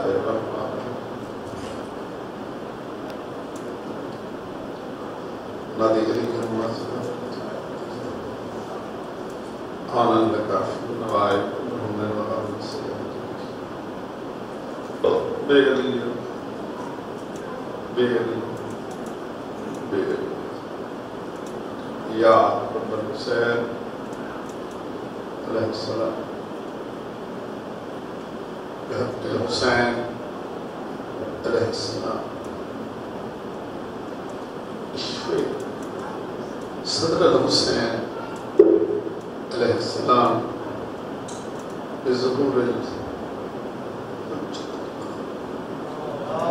الرحمن نادي إليك المعزة آنن لك عفو نوائب من وآل السلام بيغلي يا رب الحسين عليه السلام بحق الحسين عليه السلام اشفي صدر الحسين عليه السلام بظهور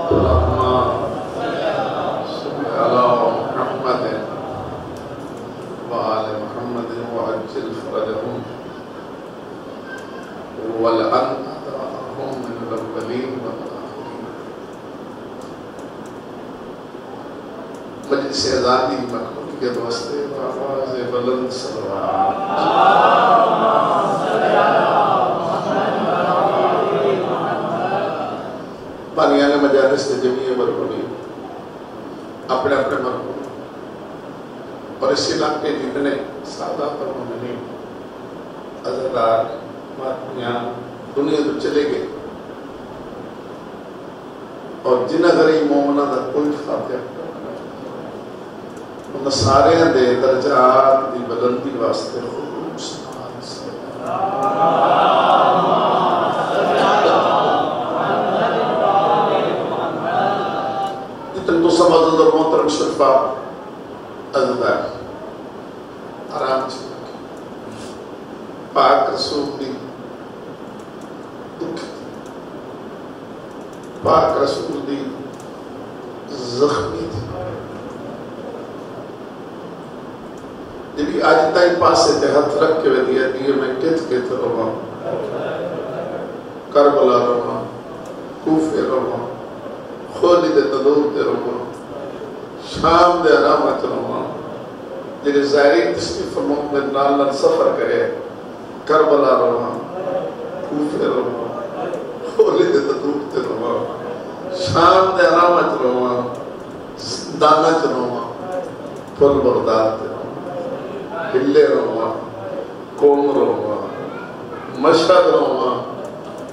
اللهم صل على محمد وآل محمد وعجل فرجهم والعن أعداءهم من الأولين والآخرين. مجلس آزادی مقبولیت واسطے آواز بلند صلوات بانیان مجالس نے جمعیہ مرحومی اپنے مرحوم اور اس علاقے جتنے سادات اور مومنین عزدار مرحومیان دنیا تو چلے گئے اور جنہ غریب مومنہ دا کوئی فاتحہ ان سارے دے درجات دی بلندی واسطے جتنے تو سمجھ در محترم شرفا عزدار آرام چلے پاک رسول دی دکھ پاک رسول دی زخمی تھی جبھی آج تائیں پاسے تے ہاتھ رکھ کے دیا دیئے میں کت کے رہا کربلا رہا کوفے رہا خولد تدور تے رہا شام دے آرامت رہا جنہیں ظاہری تشریف فرمود میں نال سفر کرے کربلا رہا کوفے رہا خولد تدور تے رہا شام دے آرامت رہا دانا چنوا پھل بردار تے رہا ہلے رہا قوم رہا مشہد رہا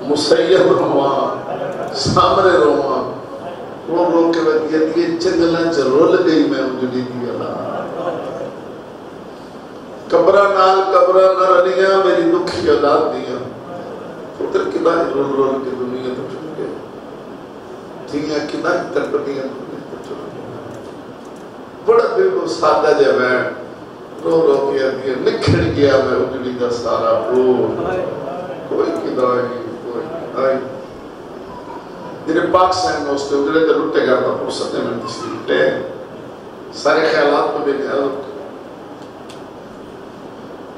مسیب رہا سامرے رہا وہ رو کے وقت یہ چنگلہ چرول گئی میں اجلی دیا قبرہ نال قبرہ نرلیاں میری دکھی اولاد دیا پتر کی بائی رول کے دنیا تو چھو گئے دنیا کی بائی تربتیاں دنیا تو چھو گئے بڑا بالکل سادہ جب ہے رو کے دیا نکھڑ گیا میں اجلی کا سارا کوئی کدائی کوئی آئی جنہیں پاک سہن اس کے اجلے در لٹے گا تھا فرصت میں تشریف لے سارے خیالات میں بھی خیال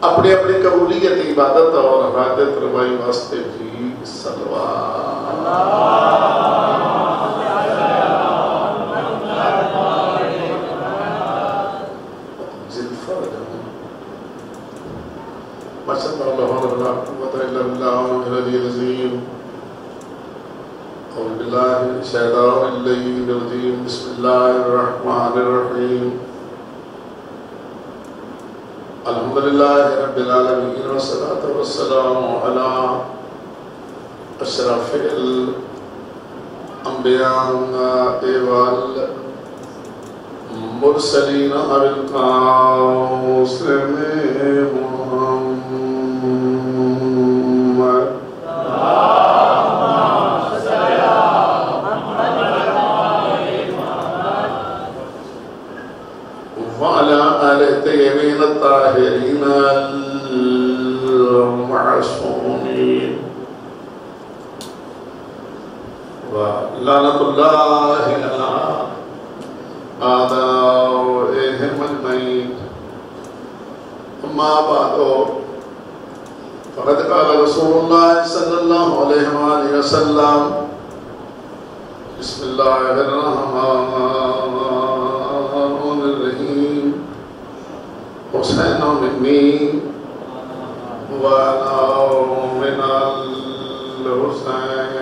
اپنی اپنی قبولیت عبادت اور حاجت روائی واسطے بھی صلوات ماشاء اللہ لا قوة الا بالله العلي العظيم اعوذ بالله من الشيطان الرجيم بسم الله الرحمن الرحيم الحمد لله رب العالمين والصلاة والسلام على أشرف الأنبياء والمرسلين أبي القاسم محمد وعلى آل الطيبين الطاهرين المعصومين ولعنة الله على أعدائهم أجمعين أما بعد فقد قال رسول الله صلى الله عليه وآله وسلم بسم الله الرحمن الرحيم حسين مني وأنا من الحسين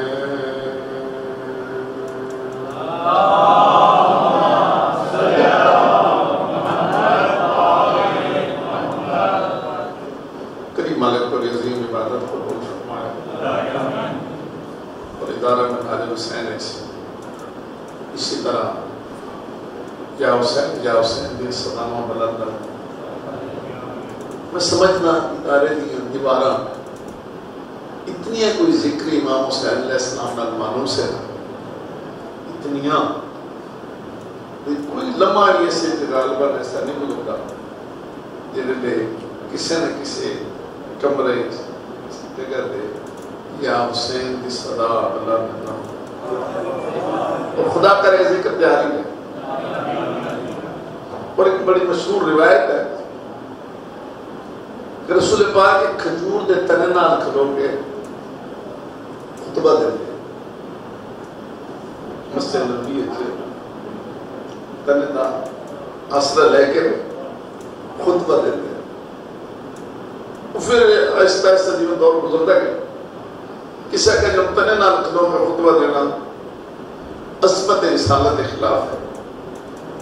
یا حسین دی صدامہ بلندہ میں سمجھنا ادارے دی دیواراں اتنی ہے کوئی ذکر امام حسین علیہ السلام نال مانو سے اتنیاں کوئی لمحہ یہ سے غالباً ایسا نہیں ملتا جنہے کسی نہ کسی کمرے جگہ دے یا حسین دی صدا بلند اور خدا کرے ذکر جاری ہے. اور ایک بڑی مشہور روایت ہے کہ رسول پاک ایک کھجور دے تنے نال کھلو کے خطبہ دے دے مسجد نبی ہے تنے دا اصلہ لے کے خطبہ دے دے. پھر آہستہ آہستہ جیون دور گزرتا گیا. کسی کا جو تنے نال کھلو کے خطبہ دینا عظمت رسالت خلاف ہے.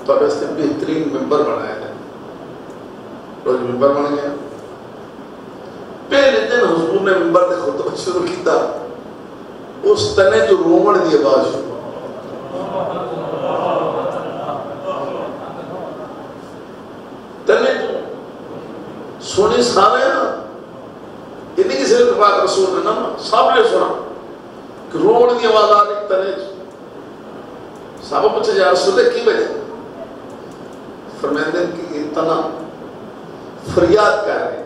تو اب اس نے بہترین ممبر بنایا ہے. روز ممبر بن گیا. پہلے دن حضور نے ممبر دے خطبہ شروع کیتا اس تنے جو رومن دی آواز شروع تنے جو سونے سارے نا یہ نہیں کسی پاک رسول نے نا سب نے سنا کہ رومن دی آواز آ رہی تنے صحابہ پوچھے یا رسول اللہ کی وجہ فرمائندے کہ اتنا فریاد کر رہے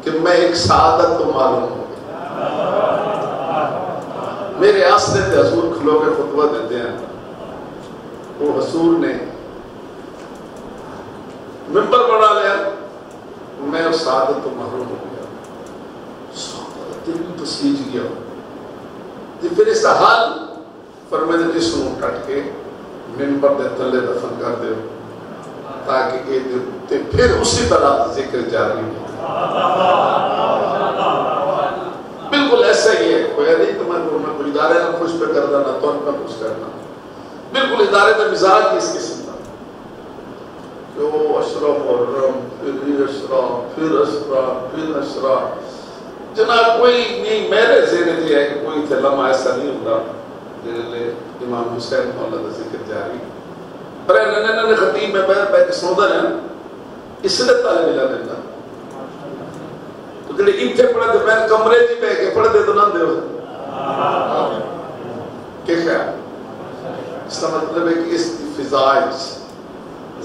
کہ میں ایک سعادت تو معلوم ہوں میرے آسنے تے حضور کھلو کے خطبہ دیتے ہیں. وہ حضور نے ممبر بنا لیا میں اس سعادت تو محروم ہو گیا. سعادت دل میں پسیج گیا. پھر اس کا حال فرمائندے جسم کٹ کے ممبر دے تلے دفن کر دے تاکہ یہ پھر اسی طرح ذکر جاری ہو. بالکل ایسا ہی ہے. کوئی نہیں تو میں کوئی ادارے نہ خوش پہ کرنا نہ تو پہ خوش کرنا. بالکل ادارے کا مزاج کی اس قسم کا کہ وہ اشرف اور رم پھر اشرا پھر اشرا پھر اشرا. جناب کوئی نہیں میرے ذہن یہ ہے کہ کوئی تھے لمحہ ایسا نہیں ہوتا جنہوں امام حسین مولا کا ذکر جاری. پر ننے خطیب میں بیٹھ سندا ہے اس نے طالب علم دینا تو جڑے ایتھے پڑھے تے میں کمرے وچ بیٹھ کے پڑھ دے تو نہ دیو کہ خیال. اس کا مطلب ہے کہ اس فضا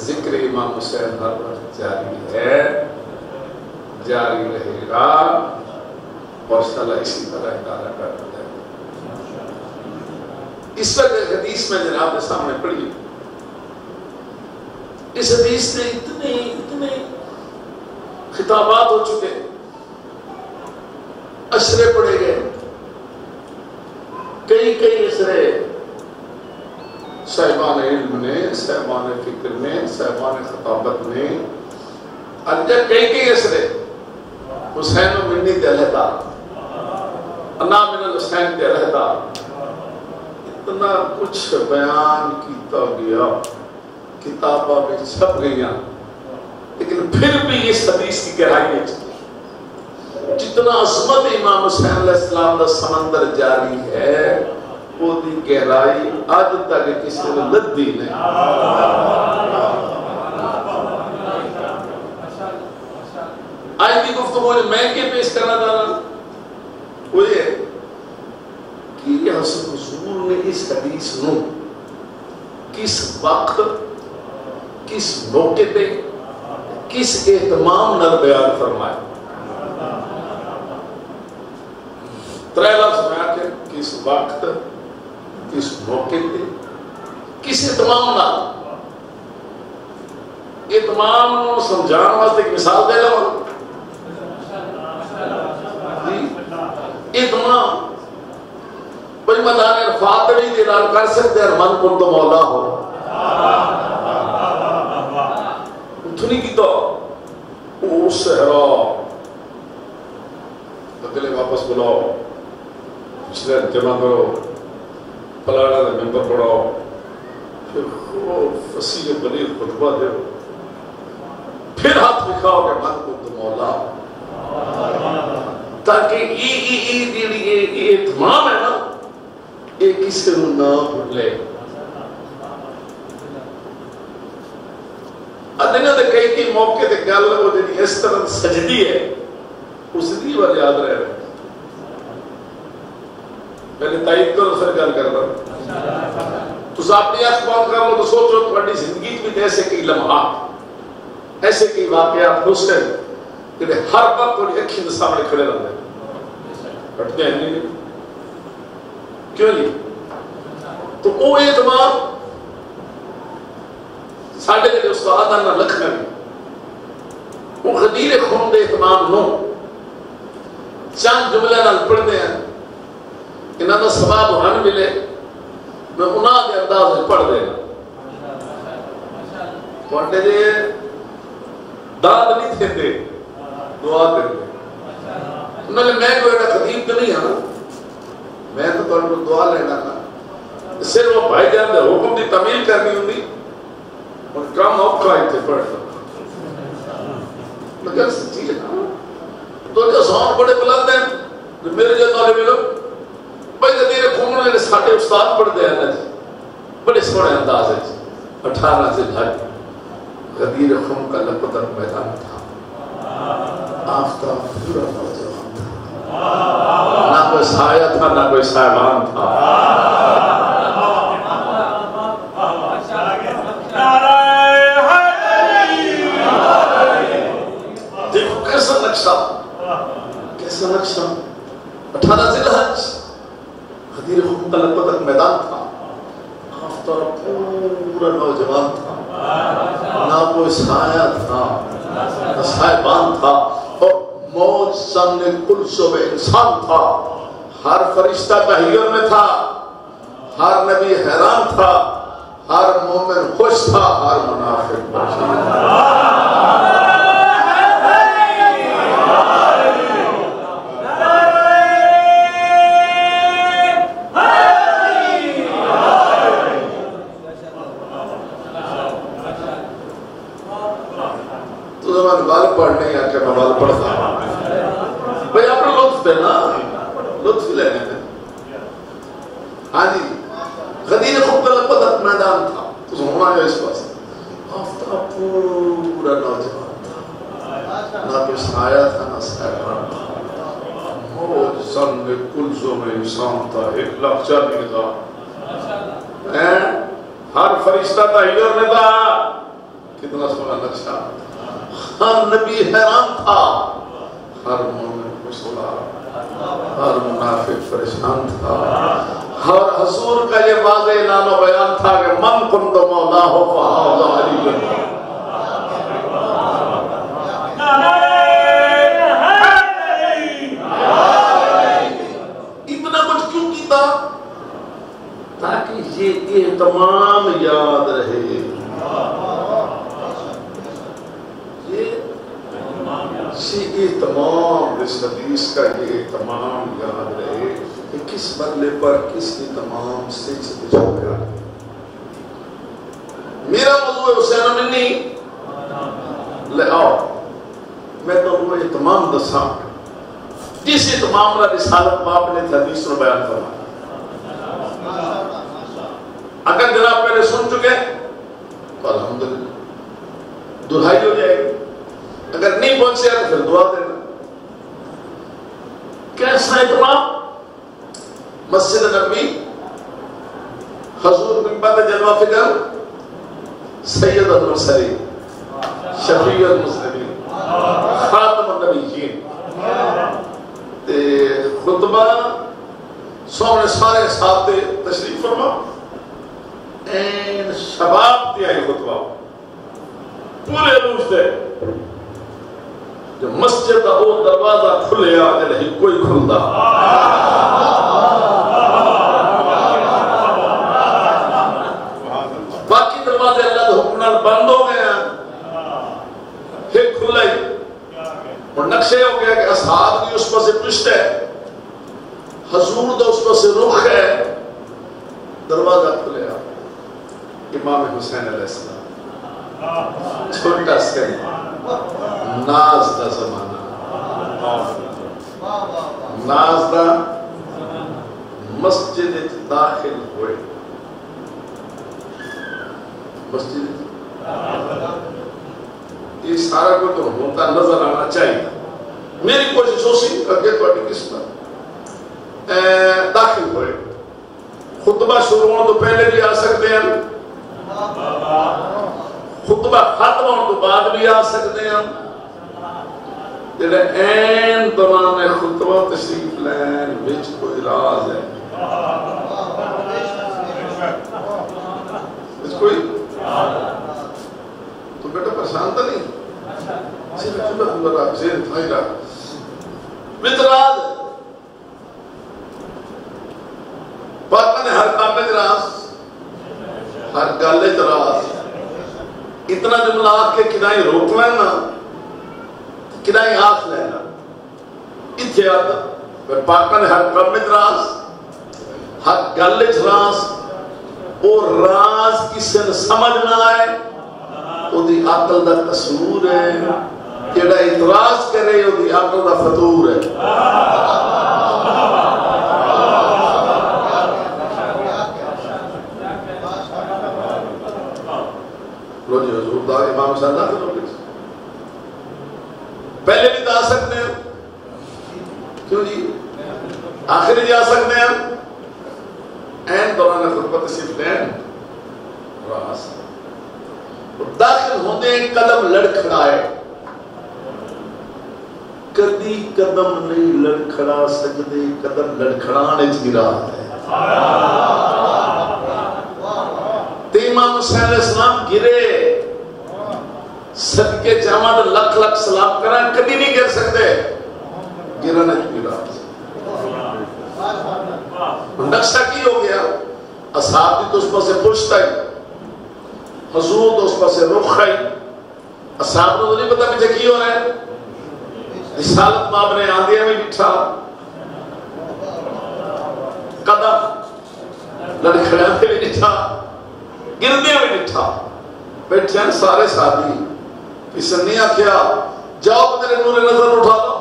ذکر امام حسین ہر وقت جاری ہے جاری رہے گا اور انشاءاللہ اسی طرح ادارہ کرتا ہے. اس وقت حدیث میں جناب کے سامنے پڑھی اس حدیث نے اتنے خطابات ہو چکے اشرے پڑے گئے کئی اشرے صاحبان علم نے صاحبان فکر نے صاحبان خطابت نے اجا کئی اشرے حسین و منی تے علیحدہ انا من الحسین تے علیحدہ اتنا کچھ بیان کیتا گیا کتابہ میں چھپ گئیاں لیکن پھر بھی اس حدیث کی گہرائی ہے. جتنا عظمت امام حسین علیہ السلام دا سمندر جاری ہے وہ دی گہرائی آج تک کسی نے لدی نہیں. آج کی گفتگو میں کیا پیش کرنا چاہنا وہ یہ کہ یہ حضور نے اس حدیث نو کس وقت کس موقع پہ کس اہتمام نال بیان فرمایا. ترے لفظ میں آکے کس وقت کس موقع پہ کس اہتمام نال. اہتمام سمجھان واسطے ایک مثال دے رہا ہوں. اہتمام بھائی مدان عرفات بھی دیدار کر سکتے ہیں من کن تو مولا ہو اتنی کی تو او صحرا اگلے واپس بلاؤ پچھلے جمع کرو پلانا دے ممبر پڑھاؤ پھر فصیح بلیغ خطبہ دے پھر ہاتھ دکھاؤ کہ من کن تو مولا تاکہ یہ اہتمام ہے نا یہ کسی نہ بھولے. ادنا دے کئی موقع تے گل وہ جی اس طرح سجدی ہے اس دی بار یاد رہ رہے پہلے تائید کرو پھر گل کر رہا تو اپنی آنکھ بند کر لو تو سوچو تمہاری زندگی میں ایسے کئی لمحات ایسے کئی واقعات حسن کہ ہر وقت تھوڑی اکھی کے سامنے کھڑے رہتے ہیں ہٹتے ہیں نہیں کیوں نہیں تو وہ اعتماد ساڑھے کے استاد نہ لکھنا بھی وہ غدیر خون دے اعتماد نو چند جملے نال پڑھتے ہیں انہاں دا ثواب ہن ملے میں انہاں دے انداز میں پڑھ دے گا تواڈے دے داد نہیں تھے دعا دے انہوں نے میں کوئی ایڈا خطیب تو نہیں ہاں میں تو تواڈے کو دعا لینا تھا صرف وہ بھائی جان دے حکم دی تعمیل کرنی ہوندی اور کام اوکھا ہی پڑھ مگر سچی ہے نا تو جو سوان بڑے بلند ہیں میرے جو طالب علم بھائی غدیر خون نے ساڈے استاد پڑھ دے ہیں بڑے سونے انداز ہے 18 سے گھر غدیر خون کا لپتر میدان تھا آفتاب پورا نوجوان تھا نہ کوئی سایہ تھا نہ کوئی سائبان تھا دیکھو کیسا نقشہ 18 ذی الحج غدیر خون کا لپتر میدان تھا آفتاب پورا نوجوان تھا نہ کوئی سایہ تھا نہ سائبان تھا اور موج سامنے کل صبح انسان تھا ہر فرشتہ تحیر میں تھا ہر نبی حیران تھا ہر مومن خوش تھا ہر منافق پریشان تھا بال پڑھنے یا کہ میں بال پڑھتا بھئی آپ نے لطف دینا لطف لینے میں ہاں جی غدیر خون کا لپتر میدان تھا تو ہونا ہے اس پاس آفتاب پورا نوجوان تھا نہ کوئی سایہ تھا نہ سایبان تھا موج سنگ کلزوں میں انسان تھا 1,40,000 تھا ہر فرشتہ تحیر میں تھا کتنا سونا نقشہ ہر نبی حیران تھا ہر مومن خوش تھا ہر منافق پریشان تھا ہر حضور کا یہ واضح اعلان و بیان تھا کہ من کنت مولاہ فہذا علی اتنا کچھ کیوں کیتا تاکہ یہ تمام یاد رہے یہ تمام اس حدیث کا یہ تمام یاد رہے کہ کس مرلے پر کس نے تمام سچ بچھا گیا میرا موضوع حسین منی لے آؤ میں تو وہ یہ تمام دساں جس تمام رسالت باپ نے حدیث میں بیان فرمایا اگر جناب پہلے سن چکے تو الحمدللہ دہائی ہو جائے گی اگر نہیں پہنچے تو پھر دعا دینا کیسا اہتمام مسجد نبوی حضور بن بعد جلوہ فکر سید المرسلین شفیع المسلمین خاتم النبیین خطبہ سونے سارے ساتھ تشریف فرما این شباب دیا یہ خطبہ پورے روز دے جو مسجد کا وہ دروازہ کھلیا نہیں کوئی کھلتا باقی دروازے اللہ کے حکم نال بند ہو گئے ہیں پھر کھلا ہی اور نقشے ہو گیا کہ اصحاب کی اس پر سے پشت ہے حضور دا اس پر سے رخ ہے دروازہ کھلیا امام حسین علیہ السلام چھوٹا سے ناز دا زمانہ ناز دا مسجد داخل ہوئے مسجد یہ سارا کچھ تو ہوتا نظر آنا چاہیے. میری کوشش ہو سی اگے تھوڑی قسمت داخل ہوئے. خطبہ شروع ہونے تو پہلے بھی آ سکتے ہیں, خطبہ ختم ہونے تو بعد بھی آ سکتے ہیں. جڑے این دوران خطبہ تشریف لین وچ کوئی راز ہے, کوئی تو بیٹا پریشان تو نہیں راز پاک نے ہر کام میں راز, ہر گل راز. اتنا جملہ آ کے کدائی روک لینا کدائی آخ لینا اتنے آتا پاک نے ہر کام میں راز, ہر گل راز. اور راز کسی نے سمجھ نہ آئے وہ دی عقل دا قصور ہے, جڑا اعتراض کرے وہ دی عقل دا فطور ہے. لو جی حضور دا امام صلی اللہ علیہ وسلم پہلے بھی جا سکتے ہیں, کیوں جی آخر جا سکتے ہیں. این دوران خطبہ تشریف لین راز داخل ہوتے ہیں قدم لڑکھڑائے, کدی قدم نہیں لڑکھڑا سکتے, قدم لڑکھڑانے گرا ہے. امام حسین علیہ السلام گرے صدقے جامع لکھ لکھ سلام کرا کبھی نہیں گر سکتے, گرنے گرا. نقشہ کی ہو گیا اصحاب کی تو اس پر سے پوچھتا ہی, حضور تو اس پر سے رخ ہے. اصحاب نے تو نہیں پتا پیچھے کی ہو رہا ہے. رسالت ماب نے آندیا میں بٹھا قدم لڑکھڑا میں بھی بٹھا گردے میں بٹھا بیٹھے ہیں سارے صحابی. اس نے نہیں آکھیا جاؤ میرے نور نظر اٹھا دو,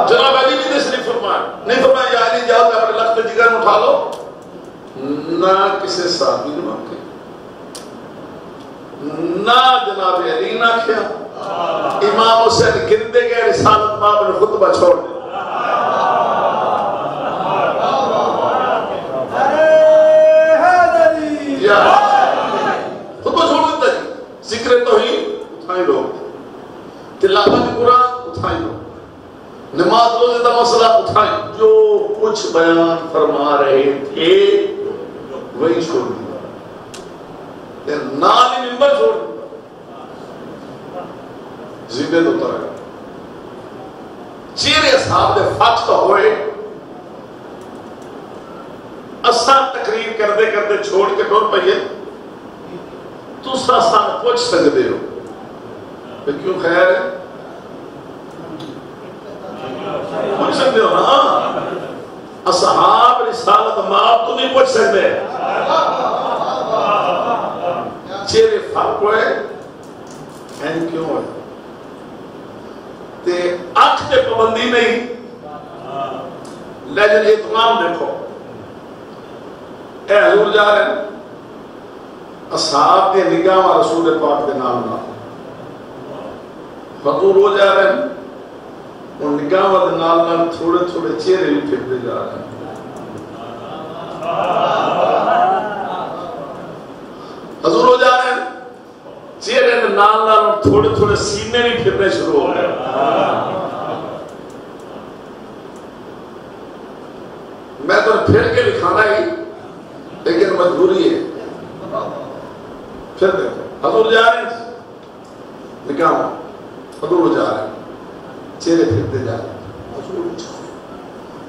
جناب علی بھی تشریف فرمائے نہیں فرمایا یا علی جاؤ اپنے لخت جگر میں اٹھا لو, نہ کسی صحابی نے مانگے نہ جناب علی نہ کیا. امام حسین گرتے گئے رسالت ماب نے خطبہ چھوڑ دیا. خطبہ چھوڑ دیتا جی, ذکر توحید اٹھائیں لوگ, تلاوت قرآن اٹھائیں لوگ, نماز روزے کا مسئلہ اٹھائیں, جو کچھ بیان فرما رہے تھے وہی چھوڑ دیا, نالی ممبر چھوڑ دیا, زیبے تو اتر گیا. چیرے اصحاب دے فاقتہ ہوئے, اساں تقریر کردے کردے چھوڑ کے ٹور پئیے, تو اساں پوچھ سکتے ہو کیوں خیر ہے, پوچھ سکتے ہو نا. اصحاب رسالت ماب تو نہیں پوچھ سکتے, چیرے فرق ہوئے این کیوں ہوئے تے آنکھ تے پابندی نہیں. لیکن اہتمام دیکھو, اے حضور جا رہے ہیں اصحاب کے نگاہ رسول پاک کے نام نہ حضور ہو جا رہے ہیں, اور نگاہ کے نام تھوڑے تھوڑے چہرے بھی پھرتے جا رہے ہیں. حضور ہو جا رہے ہیں چہرے کے نام تھوڑے تھوڑے سینے بھی پھرنے شروع ہو گئے. میں تو پھر کے لکھانا ہی لیکن مجبوری ہے. پھر دیکھو حضور جا رہے ہیں نکاح, حضور جا رہے ہیں چہرے پھرتے جا رہے ہیں,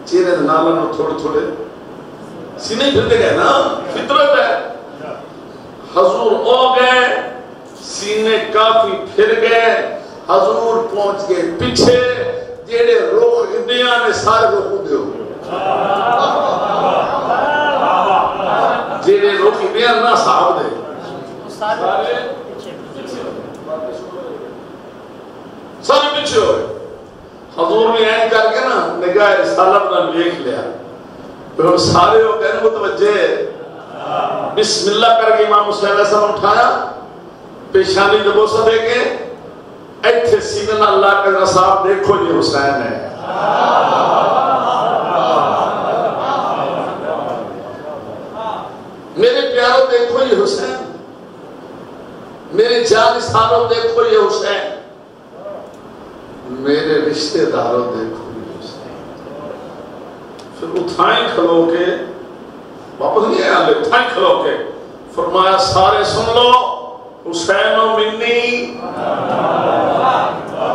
چہرے نال تھوڑے تھوڑے سینے پھرتے گئے نا, فطرت ہے. حضور ہو گئے, سینے کافی پھر گئے, حضور پہنچ گئے پیچھے, جیڑے رخ انڈیا نے سارے رخ دے ہو گئے, جیڑے رخ انڈیا نہ صاحب دے سارے پیچھے ہوئے. حضور نے این کر کے نا نگاہ رسالت نہ دیکھ لیا, پھر سارے ہو گئے متوجہ, بسم اللہ کر کے امام حسین علیہ السلام اٹھایا, پیشانی جو بوسہ دے کے ایتھے سینہ اللہ کا صاحب دیکھو یہ حسین ہے. میرے پیاروں دیکھو یہ حسین, میرے جانساروں دیکھو یہ حسین, میرے رشتہ داروں دیکھو یہ حسین. پھر اٹھائیں کھلو کے, واپس نہیں آیا, اٹھائیں کھلو کے فرمایا سارے سن لو, حسین و منی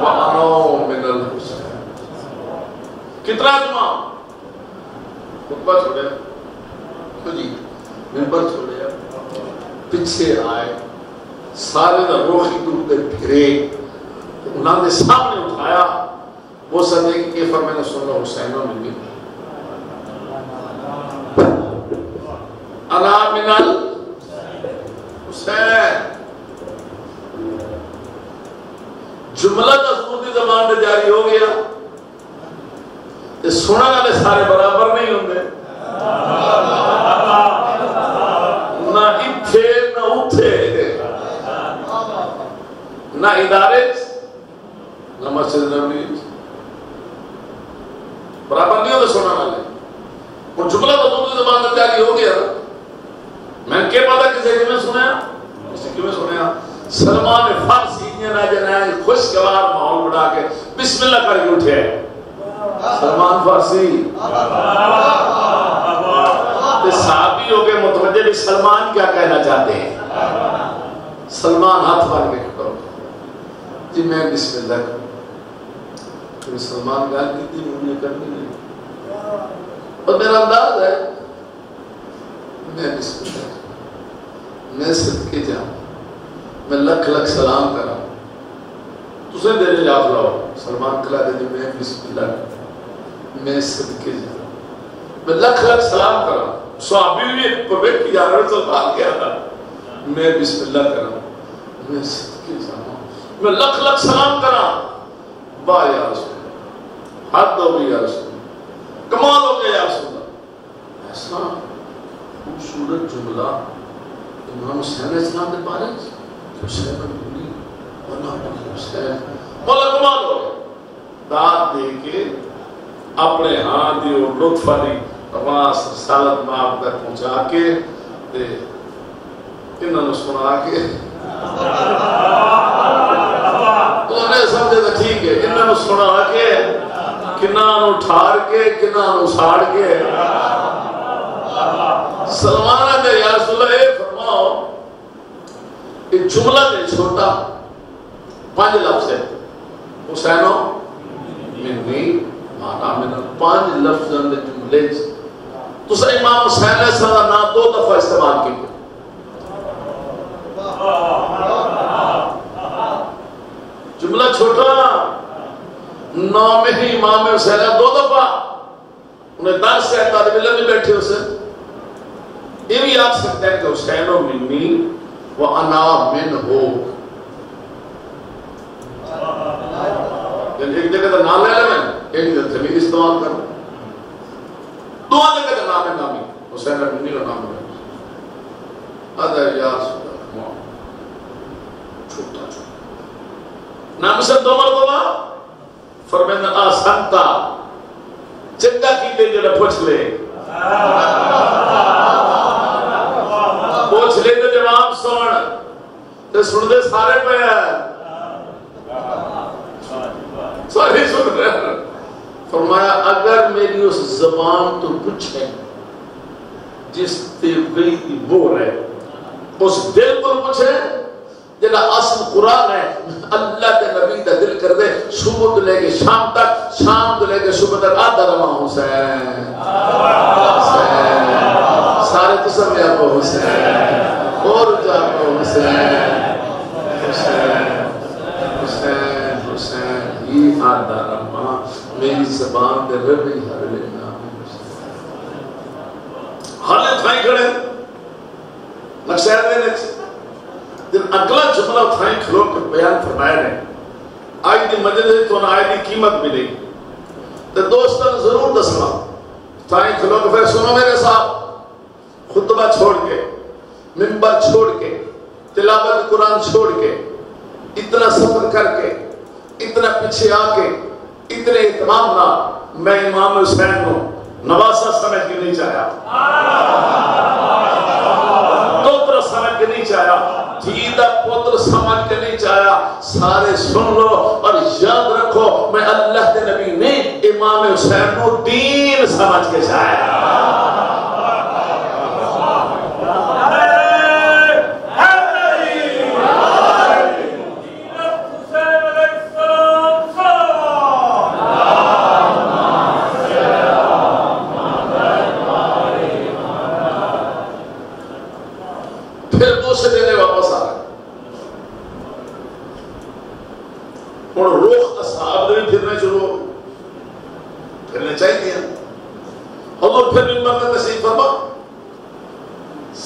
وانو من الحسین. کتنا جمعہ خطبہ چھوڑے تو جی ممبر چھوڑے پیچھے آئے, سارے دا روخی دور دے پھرے, انہوں نے سامنے اٹھایا, وہ سنے کہ فرمایا سن لو حسین و منی انا من الحسین. جملہ حضور دی زبان میں جاری ہو گیا. سننے والے سارے برابر نہیں ہوندے, نہ اتھے نہ اتھے, نہ ادارے نہ مسجد نبوی برابر نہیں ہوتے سننے والے. وہ جملہ حضور دی زبان میں جاری ہو گیا. میں کیا پتا کسی کی میں سنیا, کسی کی میں سنیا سلمان فارسی نہ جنائے خوشگوار ماحول بڑھا کے بسم اللہ کر کے اٹھے. سلمان فارسی صحابی ہو گئے متوجہ بھی سلمان کیا کہنا چاہتے ہیں. سلمان ہاتھ مار کے کرو جی میں بسم اللہ کروں. سلمان گال کی تھی مجھے کرنی نہیں, اور میرا انداز ہے میں بسم اللہ کروں, میں صدقے جاؤں, میں لکھ لکھ سلام کرا, تُسے دے لے آپ لاؤ. سلمان کلا دے جو میں بسم اللہ کروں, میں صدقے جاؤں, میں لکھ لکھ سلام کرا. صحابی بھی پرویٹ کی جانور سلمان کیا تھا, میں بسم اللہ کرا, میں صدقے جاؤں, میں لکھ لکھ سلام کرا. واہ یا رسول اللہ, حد ہو گئی یا رسول اللہ, کمال ہو گیا یا رسول اللہ. ایسا خوبصورت جملہ امام حسین اسلام کے بارے حسین بنی حسین مولا کمال ہو گیا. داد دے کے اپنے ہاتھ دی اور لطف علی رواس رسالت ماں تک پہنچا کے انہوں نے سنا کے انہوں نے سمجھے تھا ٹھیک ہے, انہوں نے سنا کے کنہوں ٹھار کے کنہوں ساڑ کے سلمان نے یا رسول اللہ اے فرماؤ ایک جملہ دے چھوٹا 5 لفظ ہے, حسینو منی مانا من 5 لفظ دے جملے تو سا امام حسین علیہ السلام نام 2 دفعہ استعمال کی. جملہ چھوٹا نام ہی امام حسین 2 دفعہ, انہیں 10 سے طالب علم بھی بیٹھے اسے یہ بھی آگ سکتا ہے کہ حسین و منی و انا من ہو. ایک جگہ تو نام لے لے میں, ایک جگہ زمین استعمال کرو, 2 جگہ تو نام ہے نامی حسین و منی و نام ہے. ادھر یا چھوٹا چھوٹا نام سے 2 مرتبہ فرمائنا آسانتا چنگا کی دے جڑا پوچھ لے, پوچھ لے تو جواب سن دے سارے پہ ہے, سارے سن رہے ہیں. فرمایا اگر میری اس زبان تو پوچھے جس تے گئی تھی وہ رہے, اس دل کو پوچھے جنہا اصل قرآن ہے, اللہ کے نبی دا دل کر دے صبح تو لے کے شام تک, شام تو لے کے صبح تک آدھا رواں حسین حسین, سارے تو سب آپ کو حسین اور جا کو حسین حسین حسین حسین, یہ آدھا رواں میری زبان دے ربی ہر لینا حالت کھائیں کھڑے نقشہ دے نیچے. اگلا جملہ اتھائیں کھلو کے بیان فرمائے رہے, آج دی مجلس تو آج دی قیمت ملے گی تو دوستان ضرور دسنا. اتھائیں کھلو کے پھر سنو میرے صاحب, خطبہ چھوڑ کے ممبر چھوڑ کے تلاوت قرآن چھوڑ کے، اتنا سفر کر کے، اتنا پیچھے آ کے، اتنے اہتمام نہ، میں امام حسین کو نواسا سمجھ کے نہیں چاہیا، دوتر سمجھ کے نہیں چاہیا، جیدہ پوتر سمجھ کے نہیں چاہیا۔ سارے سن لو اور یاد رکھو، میں اللہ کے نبی نے امام حسین کو دین سمجھ کے چاہیا۔ پھر دوسرے دن واپس آ گئے، اور روح اصحاب نے پھرنے شروع، پھرنے چاہیے دیا۔ حضور پھر ممبر کا تشریف فرما،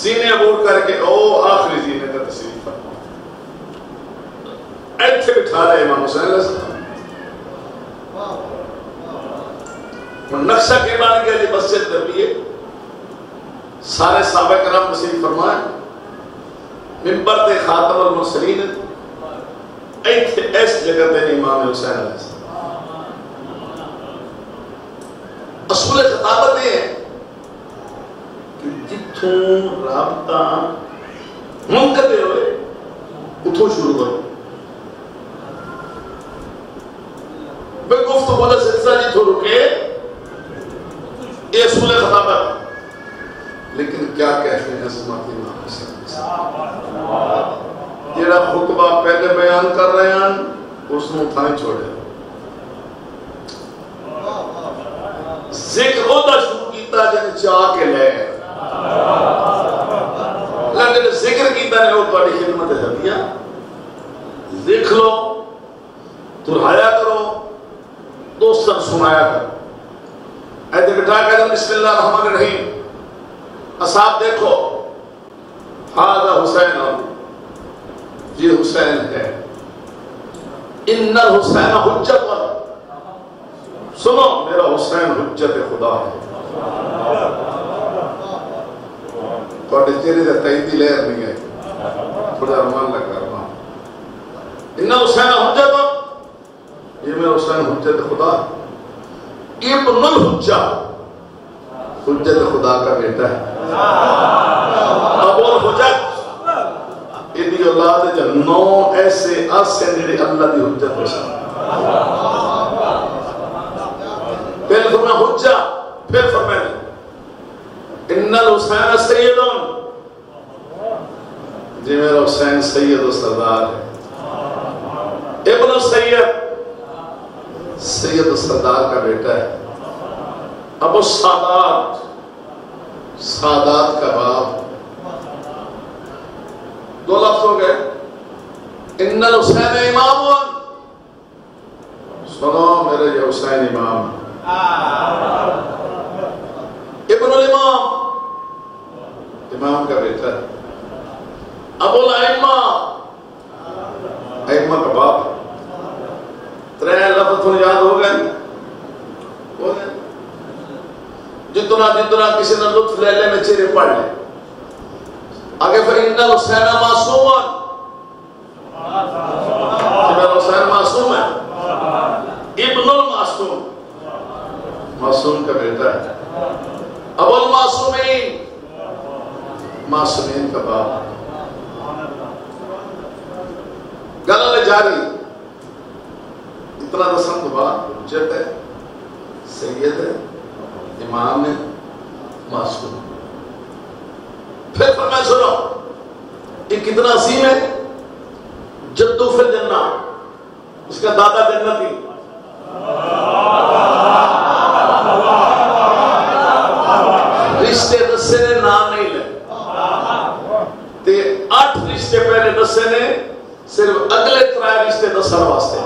سینے عبور کر کے، او آخری سینے کا تشریف فرما، ایتھے بٹھا رہے امام حسین علیہ السلام، نقشہ کے بان کے لیے مسجد نبی، سارے صحابہ کرام تشریف فرمائے، ممبر تے خاتم المرسلین، ایس جگہ تے امام حسین علیہ السلام۔ اصول خطابت یہ ہے کہ جتوں رابطہ منقطع ہوئے اتھوں شروع کرو، بے گفتگو کا سلسلہ جتوں رکے، یہ اصول خطابت۔ لیکن کیا کہتے ہیں عظمت امام حسین، جیڑا خطبہ پہلے بیان کر رہے ہیں اس نے تھائیں چھوڑے، ذکر ہوتا شروع کیتا جن چاہ کے لے، لیکن ذکر کیتا نے وہ تھوڑی خدمت ہدیہ، دیکھ لو، دہرایا کرو، دوستاں سنایا کرو۔ ایسے بٹھا کر بسم اللہ الرحمن الرحیم، اصحاب دیکھو، ہذا حسین، یہ حسین ہے، ان الحسین حجت، سنو میرا حسین حجت خدا ہے۔ تھوڑے چہرے سے تائیدی لہر نہیں ہے، تھوڑا رمان لگ رہا، ان الحسین حجت، یہ میرا حسین حجت خدا ہے، ابن الحجہ، حجت خدا کا بیٹا ہے، ابو الحجت، یہ اولاد جو 9 ایسے آسے جڑے اللہ دی حجت ہو سکتے، پہلے فرمایا حجہ، پھر فرمایا ان الحسین سیدون، جی میرا حسین سید و سردار ہے، ابن السید، سید و سردار کا بیٹا ہے، ابو السادات، سادات کا باپ۔ دو لفظ ہو گئے، ان الحسین امام، سنو میرے یہ حسین امام، ابن الامام، امام کا بیٹا ہے، ابو الائمہ، ائمہ کا باپ۔ 3 لفظ تو یاد ہو گئے، جتنا کسی نے لطف لے لے میں چہرے پڑھ لے آگے۔ فَإِنَّ الْحُسَيْنَ مَعْصُومٌ، میرا حسین معصوم ہے، ابن المعصوم، معصوم کا بیٹا ہے، ابو المعصومین، معصومین کا باپ۔ گلہ جاری، اتنا رسم تو بات، حجت ہے، سید ہے، امام ہے، معصوم۔ پھر فرمائے سنو، یہ کتنا عظیم ہے، جدو فی الجنہ، اس کا دادا جنتی، رشتے دسے نے نام نہیں لے، تے 8 رشتے پہلے دسے نے، صرف اگلے 3 رشتے دسن واسطے،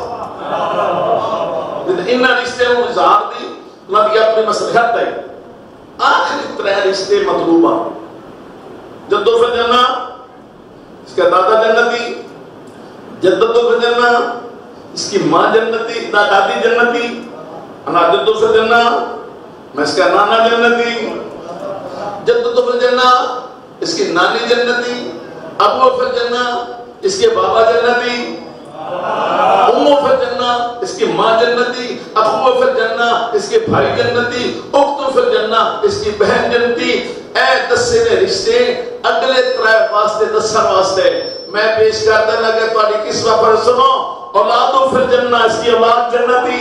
انہاں رشتے کو اظہار دی، انہاں دی اپنی مصلحت ہے، آخری 3 رشتے مطلوبہ۔ جدو فی الجنہ، اس کا دادا جنتی، جدو فی الجنہ، اس کی ماں جنتی، دادی جنتی، انا جدو فی الجنہ، میں اس کا نانا جنتی، جدو فی الجنہ، اس کی نانی جنتی، ابو فی الجنہ اس کے بابا جنتی، امو فی الجنہ اس کی ماں جنتی، اخو فی الجنہ اس کے بھائی جنتی، اختو فی الجنہ اس کی بہن جنتی۔ اے دسے نے رشتے اگلے ترائے واسطے دسن واسطے میں پیش کرتا لگا تھوڑی قسمہ پر سنو۔ اولادو فی الجنہ اس کی اولاد جنتی،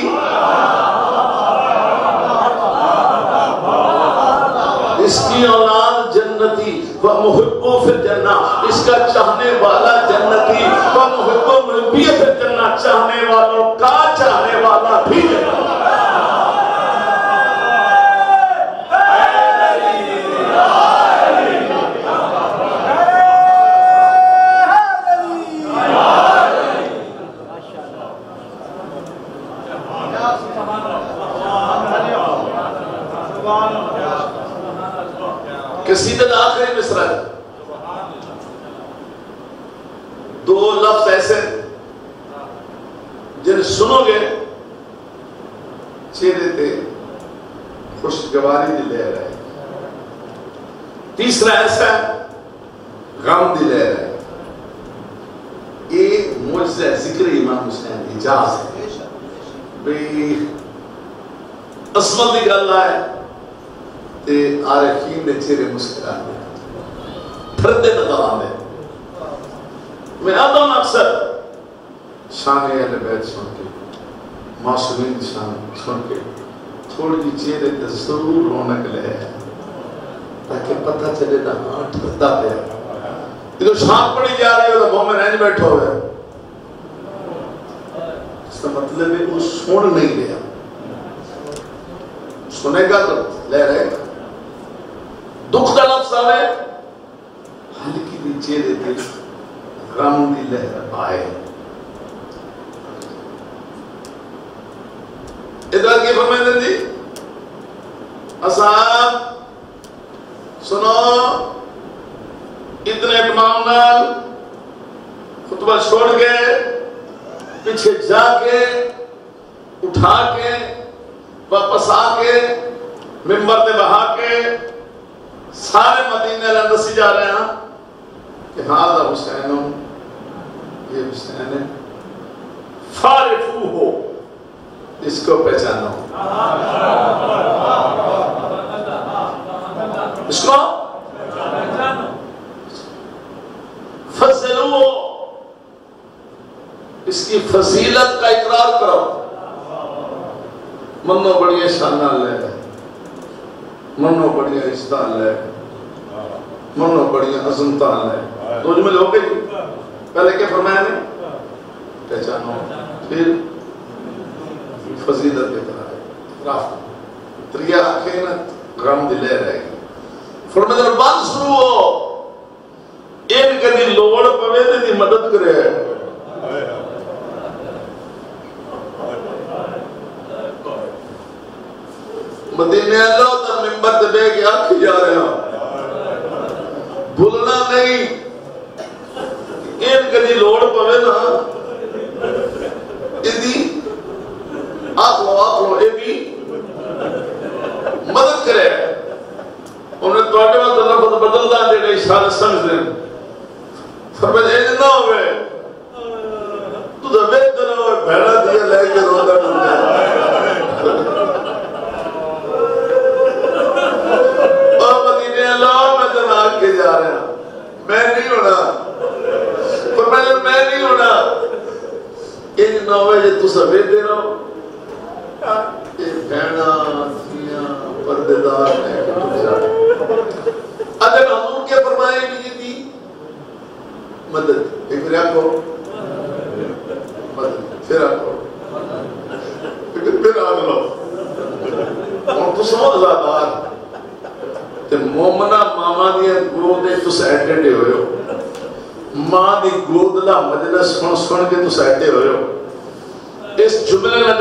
اس کی اولاد جنتی، وَمُحِبُّ فِي الجنہ اس کا چاہنے والا جنتی، وَمُحِبُّ مُحِبِّ فِي الجنہ چاہنے والوں کا چاہنے والا بھی جنتی۔ قصیدہ آخری مصرع ہے، دو لفظ ایسے جن سنو گے چہرے تے خوشگواری دی لہر ہے، تیسرا ایسا غم دی لہر ہے۔ یہ معجزہ ذکر امام حسین اجاز ہے بھئی عصمت دی گل ہے تے عارفین نے چہرے مسکران دے پھردے نظر آنے۔ میں آتا ہوں اکثر شان اہل بیت سن کے، معصومین کی شان سن کے تھوڑی جی چہرے تے ضرور رونق لے تاکہ پتہ چلے دا ہاں ٹھردا پہ یہ تو شان پڑی جا رہی ہو تو مومن اینج بیٹھو ہوئے، اس کا مطلب ہے وہ سن نہیں لیا، سنے گا تو لے رہے گا۔ دکھ کا لفظ آئے ہلکی بھی چہرے دے غم دی لہر آئے۔ ادھر کی فرمائیں دی اصحاب سنو اتنے اہتمام نال خطبہ چھوڑ کے پیچھے جا کے اٹھا کے واپس آ کے ممبر تے بہا کے سارے مدینے لے نسی جا رہے ہیں کہ ہاں حسین، یہ حسین ہے، فارفو ہو، اس کو پہچانو، اس کو فضلو ہو، اس کی فضیلت کا اقرار کرو۔ منو بڑی شانہ لے، منو بڑی عزتہ لے، منو بڑی عظمتہ لے، دو جملے ہو گئی۔ پہلے کیا فرمایا نے؟ پہچانو، پھر فضیلت اقرار، تریا آنکھیں نا غم دلے رہے گی۔ فرمایا جب بات شروع ہو ان کدی لوڑ پوے تے دی مدد کرے۔ مدینے اللہ تا ممبر تے بے کے آنکھ جا رہے ہیں، بھولنا نہیں ان کدی لوڑ پوے نا ادھی آنکھ لو اے بھی مدد کرے۔ انہیں توڑے وقت لفظ بدل دا دے گئے اشارہ سمجھ دیں، فرمائے اے نہ ہوئے تو دبے دنہ ہوئے بھیڑا دیا لے کے روندہ ڈھونڈے۔ اور مدینے اللہ میں جناب کے جا رہے ہیں، میں نہیں ہونا، فرمائے میں نہیں ہونا، اے نہ ہوئے جو تو سبے دے رہو یہ بھیڑا دیا پردیدار ہے کہ تم جا رہے۔ اگر حضور کے فرمائے بھی یہ تھی مدد، ایک پھر آپ کو مدد، پھر آپ کو پھر آگ لو اور تو سمجھ زیادہ تے مومنہ ماما دیا گودے تو سیٹے دے ہوئے ہو، ماں دی گود لا مجلس سن کے تو سیٹے ہوئے ہو۔ اس جملے نے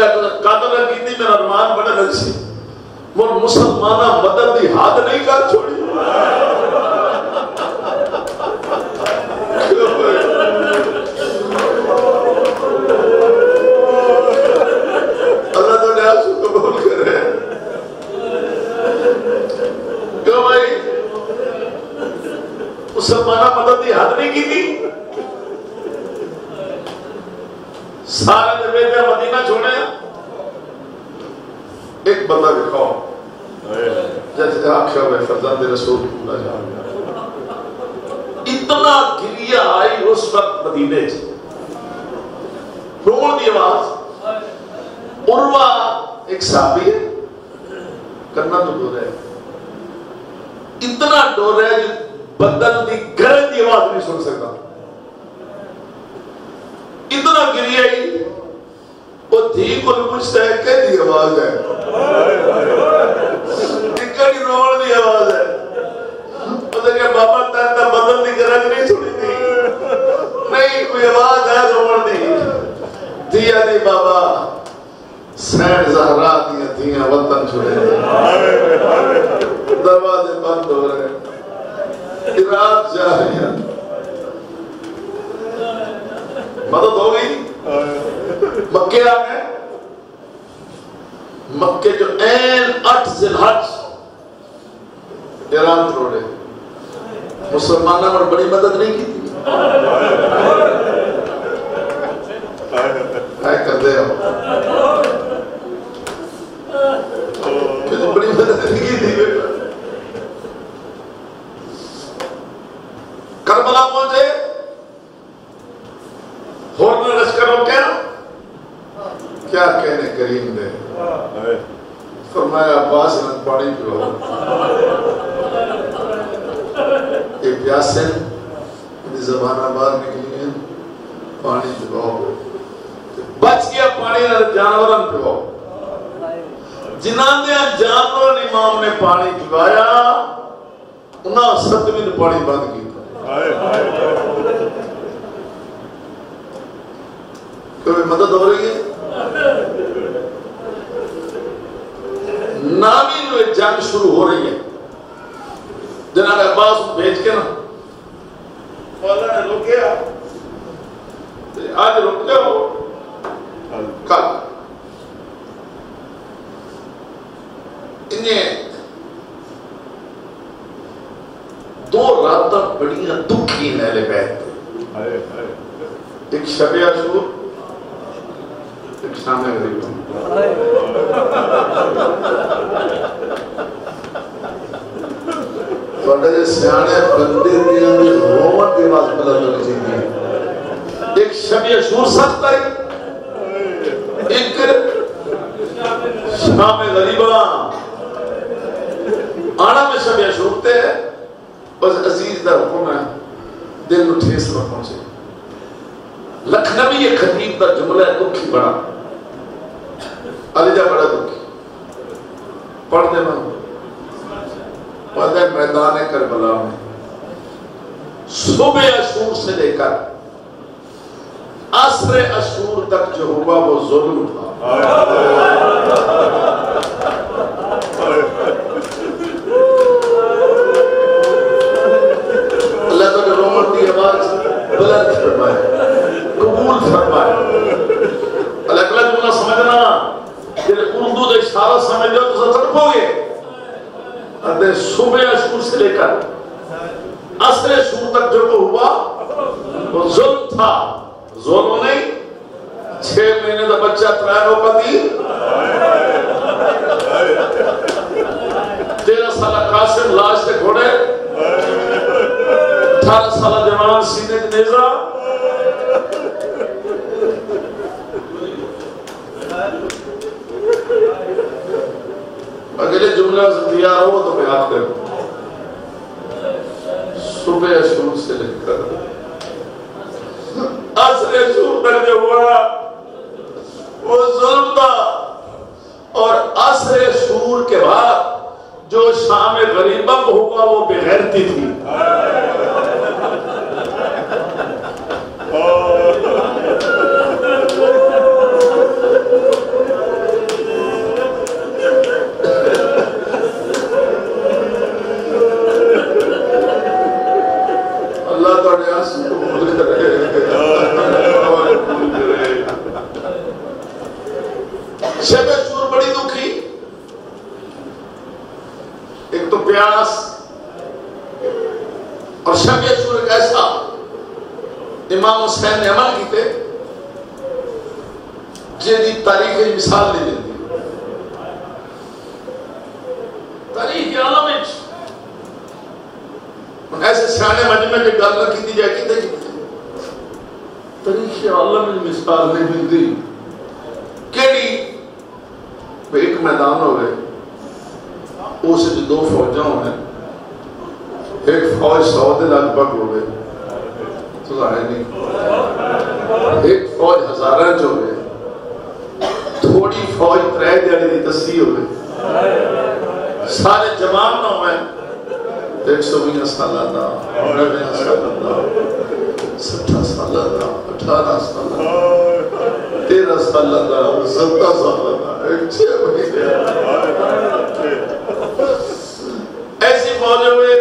قدر کیتی میرا ارمان بڑا نقصی وہ مسلمانہ مدد دی ہاتھ نہیں کر چھوڑی۔ اللہ تو نے آسو قبول کرے کیوں بھائی مسلمانہ مدد دی ہاتھ نہیں کی تھی سارے نے بیٹے مدینہ چھوڑے ایک بندہ دکھاؤ جیسے آخر ہوئے فرزند رسول اللہ اتنا گریا آئی اس وقت مدینے سے رون دی آواز عروہ ایک صحابی ہے کرنا تو ڈور ہے اتنا ڈور ہے بدن دی گرج دی آواز نہیں سن سکتا اتنا گریا ہی وہ دھی کو پوچھتا ہے کہ دی آواز ہے ٹکڑی رون دی آواز ہے پتہ کہ بابا تیرا بدن دی گرج نہیں سنی تھی نہیں کوئی آواز ہے رون دی دیا نہیں بابا سین زہرا دیا دیا وطن چھوڑے دروازے بند ہو رہے عراق جا رہی ہیں مدد ہو گئی مکے آ گئے مکے جو این 8 ذی الحج ایران چھوڑے مسلمانوں نے بڑی مدد نہیں کی تھی کر دے بڑی مدد نہیں کی تھی کربلا پہنچے ہورن لشکروں کیا کہنے کریم دے فرمایا عباس نے پانی پیو ایک پیاسے زبانہ باہر نکلی ہیں پانی پیو بچ گیا پانی جانورن پیو جنہاں دے جانورن امام نے پانی پیوایا انہاں 7ویں نے پانی بند کیتا کوئی مدد ہو رہی ہے نامی میں جنگ شروع ہو رہی ہے جناب عباس کو بھیج کے نا مولا نے رکیا آج رک جاؤ کل انہیں 2 راتاں بڑیاں دکھی نیلے بیت ایک شب عاشور ایک شام غریب تھوڑے سیانے بندے دیاں بھی رومن دی آواز بلند ہونی چاہیے ایک شب عاشور سخت آئی ایک شام غریبہ آنا میں شب عاشور تے بس عزیز دا حکم ہے دل نو ٹھیس نہ پہنچے لکھنوی یہ خطیب دا جملہ ہے دکھی بڑا علی جا بڑا دکھی پڑھ دے میں پڑھے میدان کربلا میں صبح عاشور سے لے کر عصر عاشور تک جو ہوا وہ ظلم تھا اللہ تعالی رومن کی آواز بلند فرمائے قبول فرمائے اللہ تعالی جملہ سمجھنا کہ اردو دے اشارہ سمجھ جاؤ تو تڑپو گے صبح عاشور سے لے کر عصر عاشور تک جو ہوا وہ ظلم تھا ظلم نہیں 6 مہینے دا بچہ ترائنوں پتی 13 سالہ قاسم لاش سے گھوڑے 18 سالہ جوان سینے نیزہ اگلے جملہ سے تیار ہو تو میں آپ کروں صبح عاشور سے لے کر عصر عاشور تک جو ہوا وہ ظلم تھا اور عصر عاشور کے بعد جو شام غریبہ ہوا وہ بغیرتی تھی اللہ تعالیٰ آسن کو مدد کرے شب عاشور بڑی دکھی ایک تو پیاس اور شب عاشور ایک ایسا امام حسین نے عمل کیتے جی تاریخ مثال نہیں دیتی تاریخ عالم ایسے سیانے مجمع کے گل نہ کی جائے کتنے تاریخ عالم مثال نہیں ملتی کیڑی ایک میدان ہوئے اس دو فوجاں ہوئے ایک فوج 100 دے لگ بھگ ہوئے تو ظاہر نہیں ایک فوج ہزاراں جو ہوئے تھوڑی فوج 3 دیڑی دی تصحیح ہوئے سارے جوان نہ ہوئے 120 سالہ دا 90 سالہ دا 60 سالہ دا 18 سالہ دا 13 سالہ دا 17 سالہ دا 6 مہینے ایسی فوج ہوئے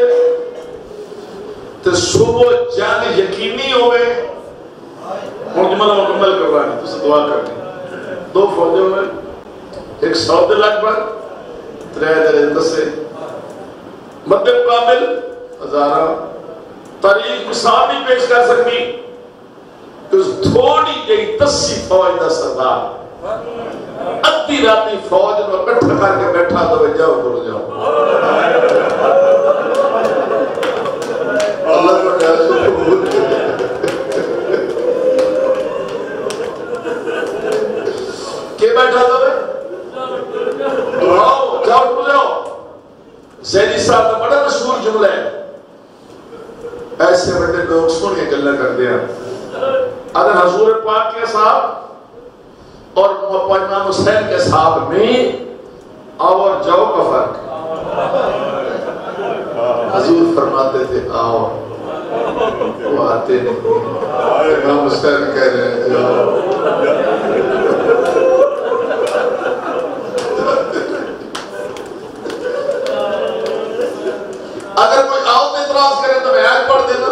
تو صبح جان یقینی ہوئے مکمل کروانی تو سے دعا کرنی 2 فوجوں میں ایک 100 دے لگ بھگ 3 دے 10 مد مقابل ہزارہ تاریخ مثال بھی پیش کر سکتی کہ اس تھوڑی جئی 80 فوج دا سردار ادھی راتی فوج میں کٹھا کر کے بیٹھا تو جاؤ کرو جاؤ اللہ کو جائے تو قبول کہ بیٹھا تو دعاؤ جاؤ کرو جاؤ زیدی صاحب کا بڑا مشہور جملہ ہے ایسے بڑے لوگ سنیے گلہ کر دیا اگر حضور پاک کے صاحب اور امام حسین کے صاحب میں آؤ اور جاؤ کا فرق حضور فرماتے تھے آؤ وہ آتے نہیں امام حسین کہہ رہے ہیں جاؤ اگر کوئی آؤ تو اعتراض کرے تو میں آیت پڑھ دینا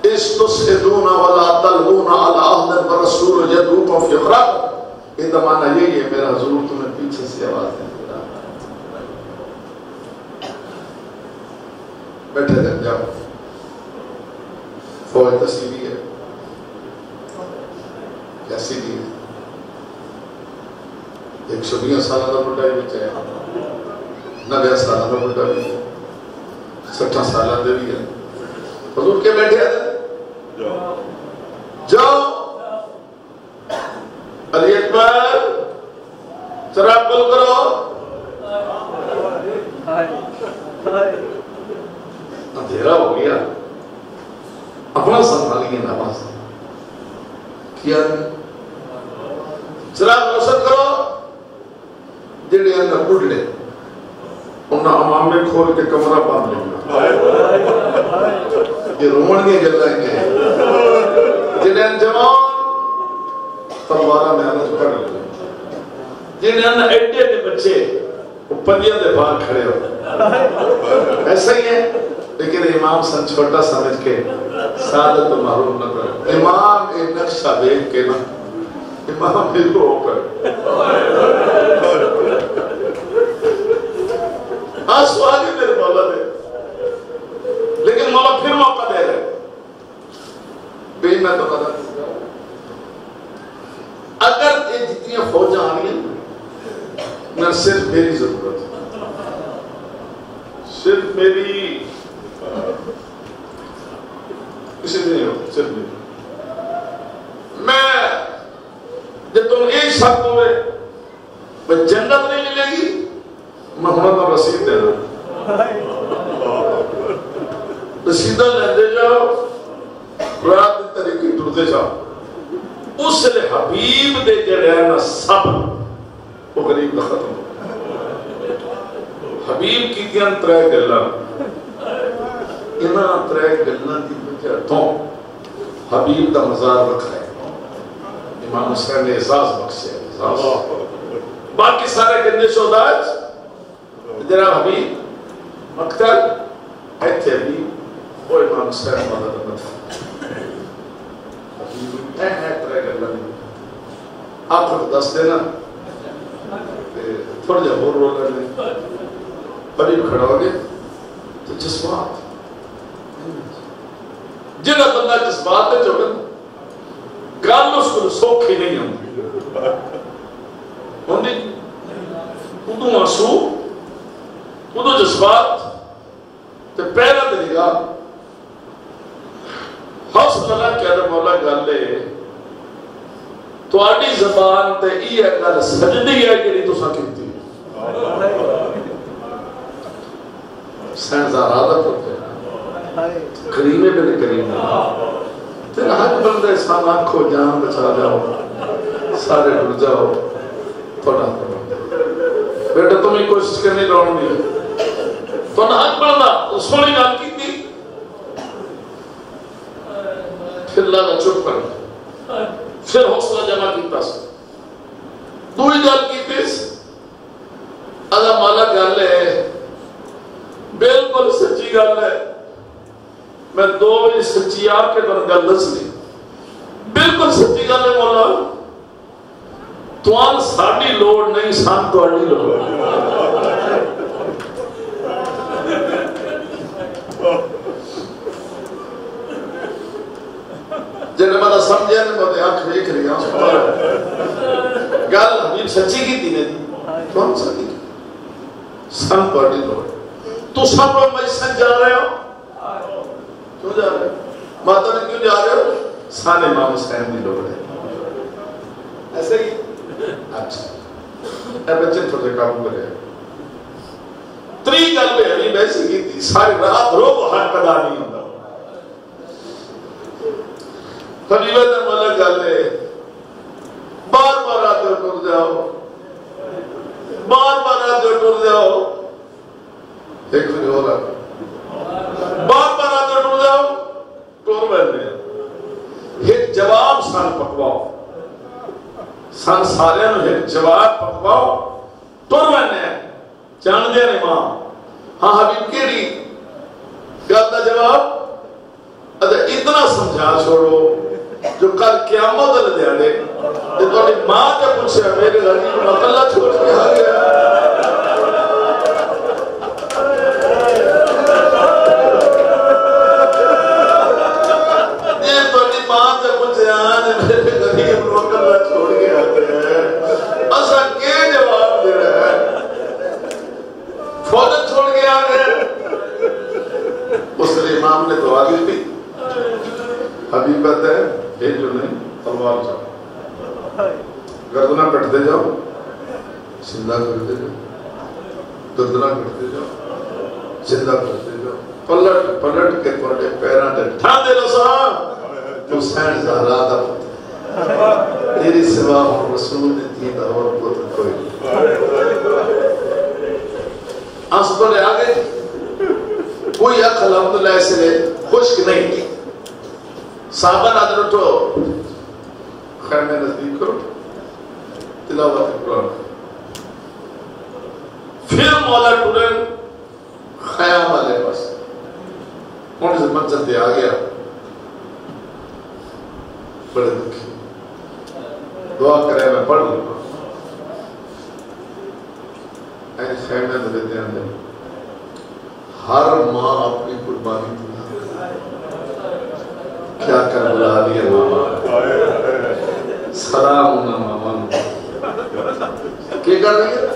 استسعدون ولا تلغون على عهد الرسول يدعوكم في اخراكم یہ تو معنی یہی ہے میرا حضور تمہیں پیچھے سے آواز دے رہا بیٹھے جب جاؤ فوج تسیبی ہے کیسی دی ہے 120 سالہ دا بڑھا ہی بچے ہیں 90 سالہ دا بڑھا بھی ہے 60 سالہ دے بھی ہے حضور کے بیٹھے ہیں جاؤ علی اکبر چراغ بل کرو اندھیرا ہو گیا اپنا سنبھالیے نماز کیا چراغ روشن کرو جڑے اندر بڑھڑے انہاں امامے کھول کے کمرہ بند لیں یہ رومن کی گلہ ہے جنہیں جوان تلوارہ میں آنا جو کر لیں جنہیں آنا ایڈے دے بچے پنجیاں دے باہر کھڑے ہو ایسا ہی ہے لیکن امام سن چھوٹا سمجھ کے سعادت و محروم نہ کرے امام ایک نقشہ دیکھ کے نا امام بھی رو کر آسو آگے میرے مولا دے لیکن مولا پھر موقع دے رہے بے میں تو قدر اگر یہ جتنی فوجاں آنی ہیں نہ صرف میری ضرورت ہے صرف میری کسی نہیں ہو صرف میری میں جب تم ایک شخص ہوئے میں جنت نہیں ملے گی محمد اور رسید دینا رسیدہ لیندے جاؤ رات دی طریقی ٹرتے جاؤ اس لئے حبیب دے جڑے ہیں نا سب وہ غریب کا ختم ہو حبیب کی دیان 3 گلہ انہاں 3 گلہ دی بجہ تو حبیب دا مزار رکھا ہے امام حسین نے احساس بخشے باقی سارے گندے شہداج جناب حبیب مقتل ایتھے حبیب وہ امام حسین مدد مدد ہے 3 گلہ دی آپ کو دس دینا تھوڑا جا اور رو لے قریب کھڑا ہو گئے تو جذبات جہاں بندہ جذبات میں چڑھے گل اس کو سوکھی نہیں ہوتی ادو آنسو ادو جذبات تے پہلا طریقہ حوصلہ نہ کہہ مولا گل ہے تواڈی زبان تے یہ گل سجدی ہے کہ تساں کیتی سینزار عادت ہوتے ہیں کریمے بن کریمے تیرا حق بندہ انسان آنکھو جان بچا جاؤ سارے ڈر جاؤ تھوڑا بیٹا تمہیں کوشش کرنی لوڑ نہیں تو نہ حق بندہ سونی گل کی تھی پھر اللہ کا چپ کر پھر حوصلہ جمع کیتا سی دوئی گل کیتی اللہ مالا گل ہے بالکل سچی گل ہے میں 2 بجے سچی آپ کے پر گل دس لی بالکل سچی گل ہے مولا توان ساڑی لوڑ نہیں سان توڑی لوڑ جنہیں مانا سمجھے نے مجھے آنکھ دیکھ رہی ہیں گل حبیب سچی کی تھی نہیں کون سچی کی سان توڑی لوڑ تو سب لوگ مجھسن جا رہے ہو کیوں جا رہے ہو ماتا نے کیوں جا رہے ہو سان امام حسین بھی لوگ رہے ایسے ہی اچھا اے بچے تھوڑے کام کرے 3 گل میں حبیب ایسی کی تھی ساری رات رو وہ حق ادا نہیں ہوتا حبیب نے مولا گل ہے بار بار آتے ہو ٹر جاؤ بار بار آتے ہو ٹر جاؤ ایک بھی ہو رہا بار بار آتے ٹر جاؤ ٹور بہنے ایک جواب سان پکواؤ سان سارے نو ایک جواب پکواؤ ٹور بہنے جان دیا نہیں ماں ہاں حبیب کیڑی گل دا جواب اتنا سمجھا چھوڑو جو کل قیامت دل دیانے تو تھوڑی ماں کا پوچھا میرے غریب مقلہ چھوڑ کے آ گیا امام نے دعا دی تھی حبیب کہتا ہے ایک جو نہیں تلوار جاؤ گردنہ کٹتے جاؤ زندہ کرتے جاؤ گردنہ کٹتے جاؤ زندہ کرتے جاؤ پلٹ پلٹ کے پلٹے پیران تے ٹھان دے رسا تو سین زہرا دا تیری سوا رسول نے تھی دعوت کو تو کوئی آنسو تو لے آگے کوئی حق الحمدللہ ایسے لے خشک نہیں کی صحابہ نادر اٹھو خیر میں نزدیک کرو تلاوت قرآن پھر مولا ٹورن خیام والے پاس ان سے منزل دے آ گیا بڑے دکھی دعا کرے میں پڑھ لوں این خیمے میں دیتے ہیں ہر ماں اپنی قربانی دیا کیا کر بلا لیا ماما سلام ہونا ماما کیا کر رہی ہے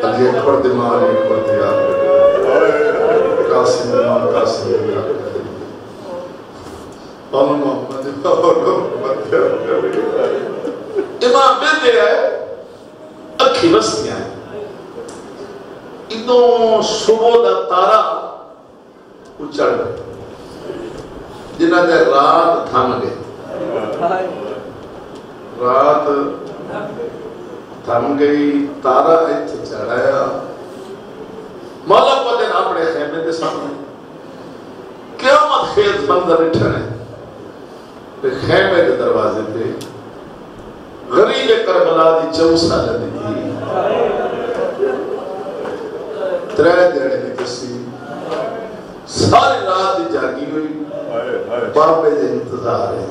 علی اکبر دماغ اکبر دیار قاسم دماغ قاسم دیار اور محمد امام بیتے ہے اکھی بستیاں ہیں اتوں صبح دا تارا اچھڑ گئے جنہ دے رات تھم گئے رات تھم گئی تارا ایتھے چڑھایا مولا پتہ نہ اپنے خیمے دے سامنے قیامت خیز منظر اٹھنے خیمے کے دروازے پہ غریب کربلا دی 4 سال دی تھی 3 دیڑے دی کسی ساری رات دی جاگی ہوئی بابے دے انتظار ہے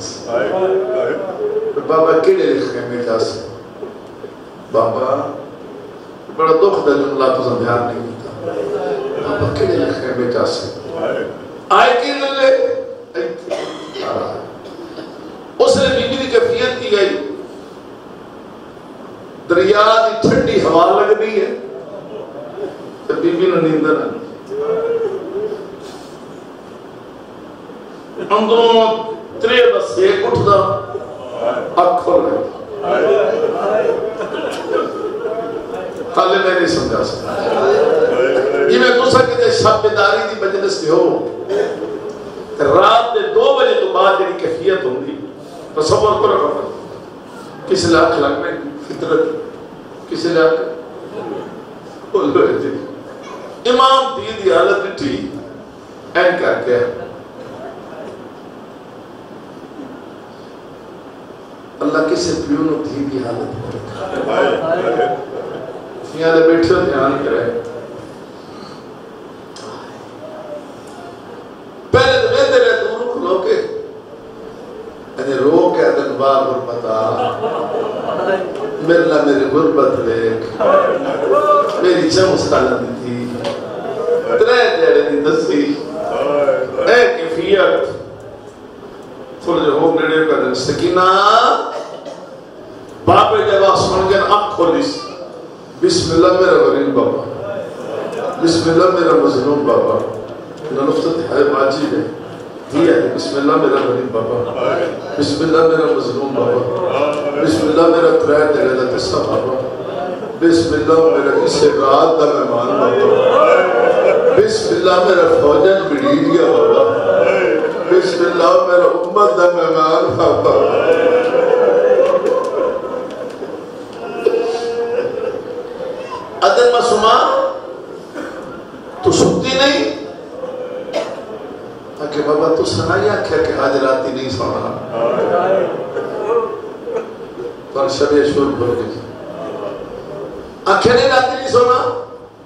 بابا کیڑے لکھے میں جا سے بابا بڑا دکھ دا جملہ تو بیان نہیں ہوتا بابا کیڑے لکھے میں جا سے آئے کی لے اس نے بی بی کی کیفیت کی گئی دریا کی ٹھنڈی ہوا لگ رہی ہے تو بی بی نے نیند نہ اندروں ترے بسے اٹھدا اکھ کھول گئی حالے میں نہیں سمجھا سکتا یہ میں دوسرا کہتے شب بیداری دی مجلس سے ہو رات دے 2 بجے تو بعد جنی کیفیت ہوں گی تصور کو رکھا کسی لئے اخلاق میں فطرت کسی لئے اخلاق امام دی حالت اٹھی این کیا کیا اللہ کسی پیونو دی حالت یہاں دے بیٹھے دھیان کرے پہلے دے رہے دور کھلو کے انہیں رو کے ادن بار غربتا مرلا میری غربت دیکھ میری چمس خالدی تھی ترے جیڑے دی دسی اے کیفیت تھوڑے جو ہو گڑے کا دن سکینہ باپے جب آسمان کے آنکھ کھولیس بسم اللہ میرا غریب بابا بسم اللہ میرا مظلوم بابا نلفتت ہے ماجی ہے دیا ہے بسم اللہ میرا غریب بابا بسم اللہ میرا مظلوم بابا بسم اللہ میرا ترائے دلے دا تسا بابا بسم اللہ میرا کسی رات دا مہمان بابا بسم اللہ میرا فوجن بڑیریا بابا بسم اللہ میرا امت دا مہمان بابا ادن مسلمان تو سکتی نہیں کہ بابا تو سنائی آکھیا کہ آج راتی نہیں سونا پر شب شور بھول گئی آکھیا نہیں راتی نہیں سونا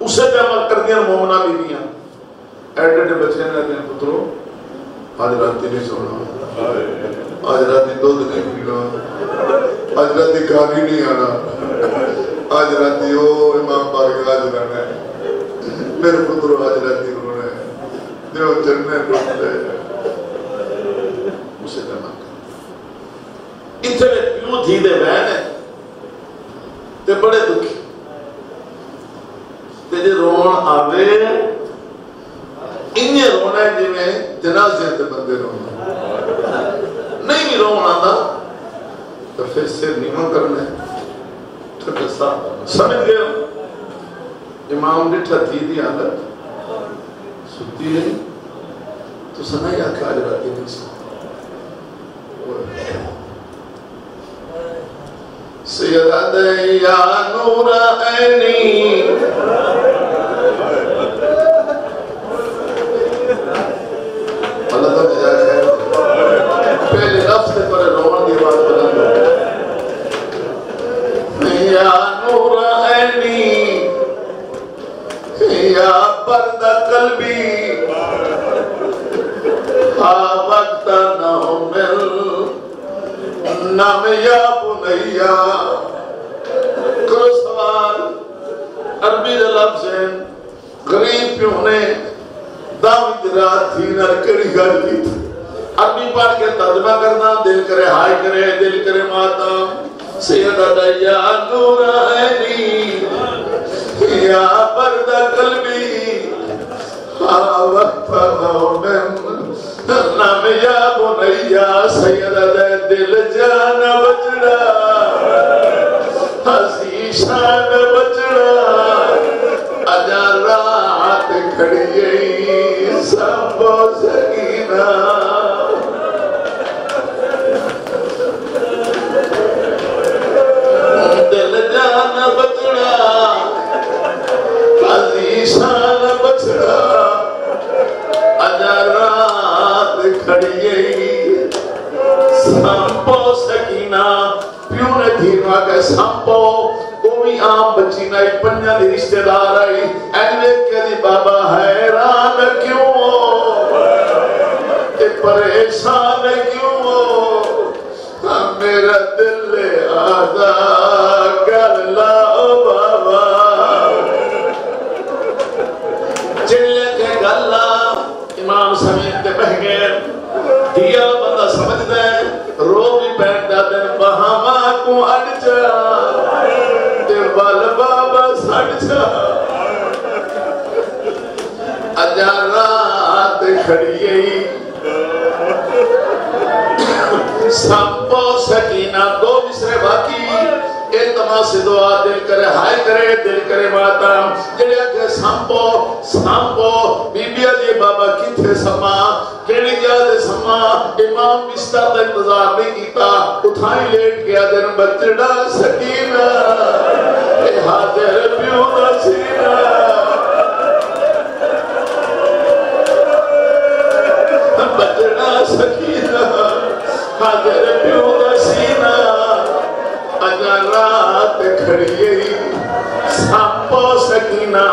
اسے پہ عمل کر دیا مومنہ بھی دیا ایڈے بچے نے دن پترو آج راتی نہیں سونا آج راتی دودھ نہیں پینا آج راتی کاری نہیں آنا آج راتی او امام پاک آج رہنا ہے میرے پترو آج راتی رونا ہے دیو جننے روتے اسے جمع کر اتنے پیوں تھی دے بہن ہے تے بڑے دکھی تے جے رون آوے انہیں رونا ہے جی میں جنازے تے بندے رونا نہیں بھی رون آنا تو پھر سے نیمہ کرنے ٹھٹے سمجھ گئے امام ڈٹھا تھی دی حالت سکتی نہیں تو سنائی آکھا آج راتی نہیں سکتا سیدہ دے یا نور عینی اللہ تو جزا خیر پہلے لفظ سے پر روان دی بات بلند یا نور عینی یا برد قلبی وقت نومل نام یا بنیا کرو سوال عربی دے لفظ ہیں غریب پیونے داوید رات تھی نرکڑی گھر کی عربی پڑھ کے ترجمہ کرنا دل کرے ہائے کرے دل کرے ماتم سیدہ دیا نور عینی یا برد قلبی وقت نومل نام یا بنیا سیدہ دے دل جان بچڑا ہسی شان بچڑا اجا رات کھڑی سب سکینہ دل جان بچڑا ہسی شان بچڑا اجا رات کھڑی سمپو سکینہ پیوں نے دھیروا کے سمپو کوئی عام بچی نائی پنجا دی رشتہ دار آئی اینوے کے دی بابا حیران کیوں تے پریشان کیوں میرا دل آدھا کر لاؤ بابا چلے کے گلہ امام سمیت دیا بندہ سمجھ دے رو بھی پینڈا دن بہاما کو اڑچا تے بال بابا سڑچا اجا رات کھڑیئی سامپو سکینہ دو مصرے باقی تماسی دعا دل کرے ہائے کرے دل کرے ماتا جڑیا کہ سامپو بی بی علی بابا کی تھے سما کیڑی جادے سما امام بستر دا انتظار نہیں کیتا اٹھائی لیٹ گیا دن بچڑا سکینہ اے حاضر پیو دا سینہ بچڑا سکینہ حاضر پیو دا سینہ اجا رات کھڑیئی سامپو سکینہ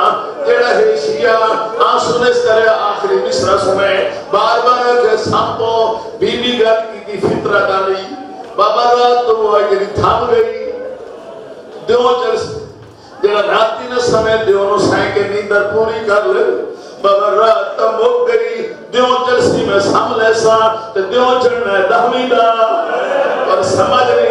جڑا ہے شیعہ آنسو اس طرح آخری مصرہ سنے بار بار کہ سامپو بی بی گھر کی فطرت آئی بابا رات تو وہ آئی تھام گئی دیوں چلس جڑا راتی نہ سمے دیوں نو سائیں کے نیندر پوری کر لے بابا رات تو مک گئی دیوں چلسی میں سام لیسا دیوں چڑھنا ہے دہمی دا اور سمجھ